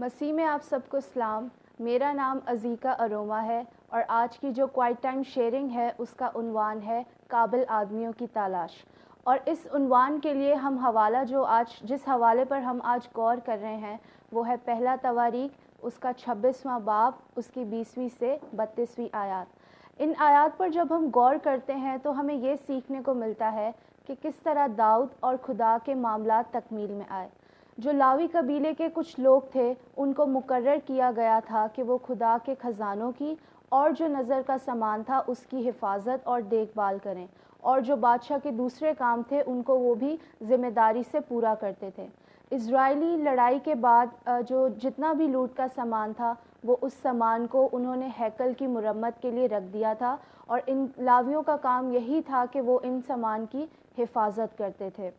مسیح میں آپ سب کو سلام۔ میرا نام عزیکا اروما ہے اور آج کی جو کوائٹ ٹائم شیئرنگ ہے اس کا عنوان ہے قابل آدمیوں کی تلاش۔ اور اس عنوان کے لیے ہم حوالہ جس حوالے پر ہم آج غور کر رہے ہیں وہ ہے پہلا تواریخ، اس کا 26واں باب، اس کی 20ویں سے 32ویں آیات۔ ان آیات پر جب ہم غور کرتے ہیں تو ہمیں یہ سیکھنے کو ملتا ہے کہ کس طرح داؤد اور خدا کے معاملات تکمیل میں آئے۔ جو لاوی قبیلے کے کچھ لوگ تھے ان کو مقرر کیا گیا تھا کہ وہ خدا کے خزانوں کی اور جو نظر کا سامان تھا اس کی حفاظت اور دیکھ بھال کریں، اور جو بادشاہ کے دوسرے کام تھے ان کو وہ بھی ذمہ داری سے پورا کرتے تھے۔ اسرائیلی لڑائی کے بعد جو جتنا بھی لوٹ کا سامان تھا وہ اس سامان کو انہوں نے ہیکل کی مرمت کے لیے رکھ دیا تھا، اور ان لاویوں کا کام یہی تھا کہ وہ ان سامان کی حفاظت کرتے تھے۔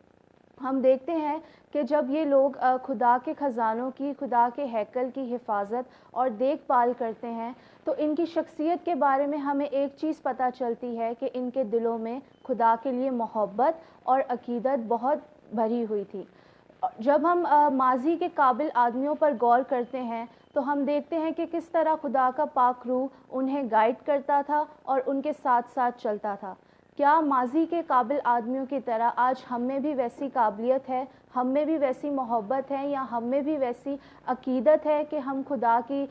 ہم دیکھتے ہیں کہ جب یہ لوگ خدا کے خزانوں کی، خدا کے ہیکل کی حفاظت اور دیکھ بھال کرتے ہیں تو ان کی شخصیت کے بارے میں ہمیں ایک چیز پتہ چلتی ہے کہ ان کے دلوں میں خدا کے لیے محبت اور عقیدت بہت بھری ہوئی تھی۔ جب ہم ماضی کے قابل آدمیوں پر غور کرتے ہیں تو ہم دیکھتے ہیں کہ کس طرح خدا کا پاک روح انہیں گائیڈ کرتا تھا اور ان کے ساتھ ساتھ چلتا تھا۔ کیا ماضی کے قابل آدمیوں کی طرح آج ہم میں بھی ویسی قابلیت ہے، ہم میں بھی ویسی محبت ہے، یا ہم میں بھی ویسی عقیدت ہے کہ ہم خدا کی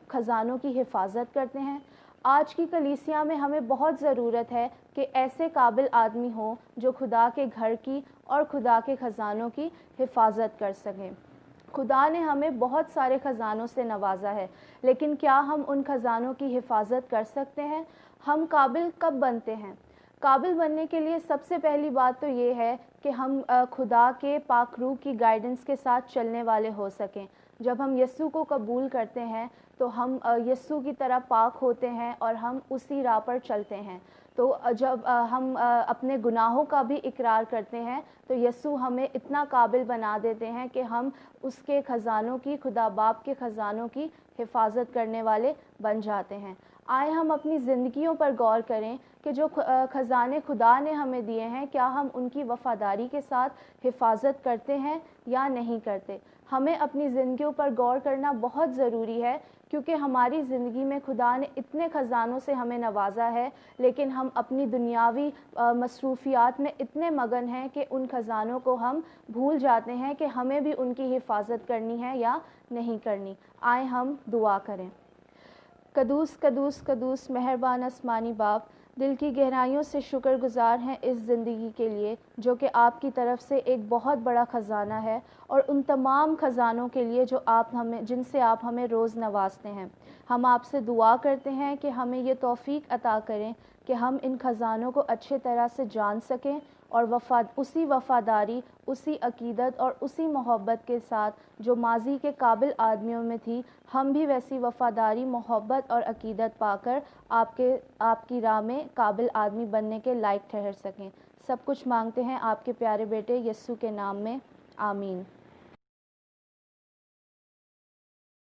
خزانوں کی حفاظت کرتے ہیں؟ آج کی کلیسیا میں ہمیں بہت ضرورت ہے کہ ایسے قابل آدمی ہوں جو خدا کے گھر کی اور خدا کے خزانوں کی حفاظت کر سکیں۔ خدا نے ہمیں بہت سارے خزانوں سے نوازا ہے، لیکن کیا ہم ان خزانوں کی حفاظت کر سکتے ہیں؟ ہم قابل کب بنتے ہیں؟ قابل بننے کے لیے سب سے پہلی بات تو یہ ہے کہ ہم خدا کے پاک روح کی گائیڈنس کے ساتھ چلنے والے ہو سکیں۔ جب ہم یسوع کو قبول کرتے ہیں تو ہم یسوع کی طرح پاک ہوتے ہیں اور ہم اسی راہ پر چلتے ہیں۔ تو جب ہم اپنے گناہوں کا بھی اقرار کرتے ہیں تو یسوع ہمیں اتنا قابل بنا دیتے ہیں کہ ہم اس کے خزانوں کی، خدا باپ کے خزانوں کی حفاظت کرنے والے بن جاتے ہیں۔ آئے ہم اپنی زندگیوں پر غور کریں کہ جو خزانے خدا نے ہمیں دیے ہیں کیا ہم ان کی وفاداری کے ساتھ حفاظت کرتے ہیں یا نہیں کرتے۔ ہمیں اپنی زندگیوں پر غور کرنا بہت ضروری ہے، کیونکہ ہماری زندگی میں خدا نے اتنے خزانوں سے ہمیں نوازا ہے، لیکن ہم اپنی دنیاوی مصروفیات میں اتنے مگن ہیں کہ ان خزانوں کو ہم بھول جاتے ہیں کہ ہمیں بھی ان کی حفاظت کرنی ہے یا نہیں کرنی۔ آئے ہم دعا کریں۔ قدوس قدوس قدوس مہربان آسمانی باپ، دل کی گہرائیوں سے شکر گزار ہیں اس زندگی کے لیے جو کہ آپ کی طرف سے ایک بہت بڑا خزانہ ہے، اور ان تمام خزانوں کے لیے جن سے آپ ہمیں روز نوازتے ہیں۔ ہم آپ سے دعا کرتے ہیں کہ ہمیں یہ توفیق عطا کریں کہ ہم ان خزانوں کو اچھے طرح سے جان سکیں، اور اسی وفاداری، اسی عقیدت اور اسی محبت کے ساتھ جو ماضی کے قابل آدمیوں میں تھی، ہم بھی ویسی وفاداری، محبت اور عقیدت پا کر آپ کی راہ میں قابل آدمی بننے کے لائق ٹھہر سکیں۔ سب کچھ مانگتے ہیں آپ کے پیارے بیٹے یسوع کے نام میں، آمین۔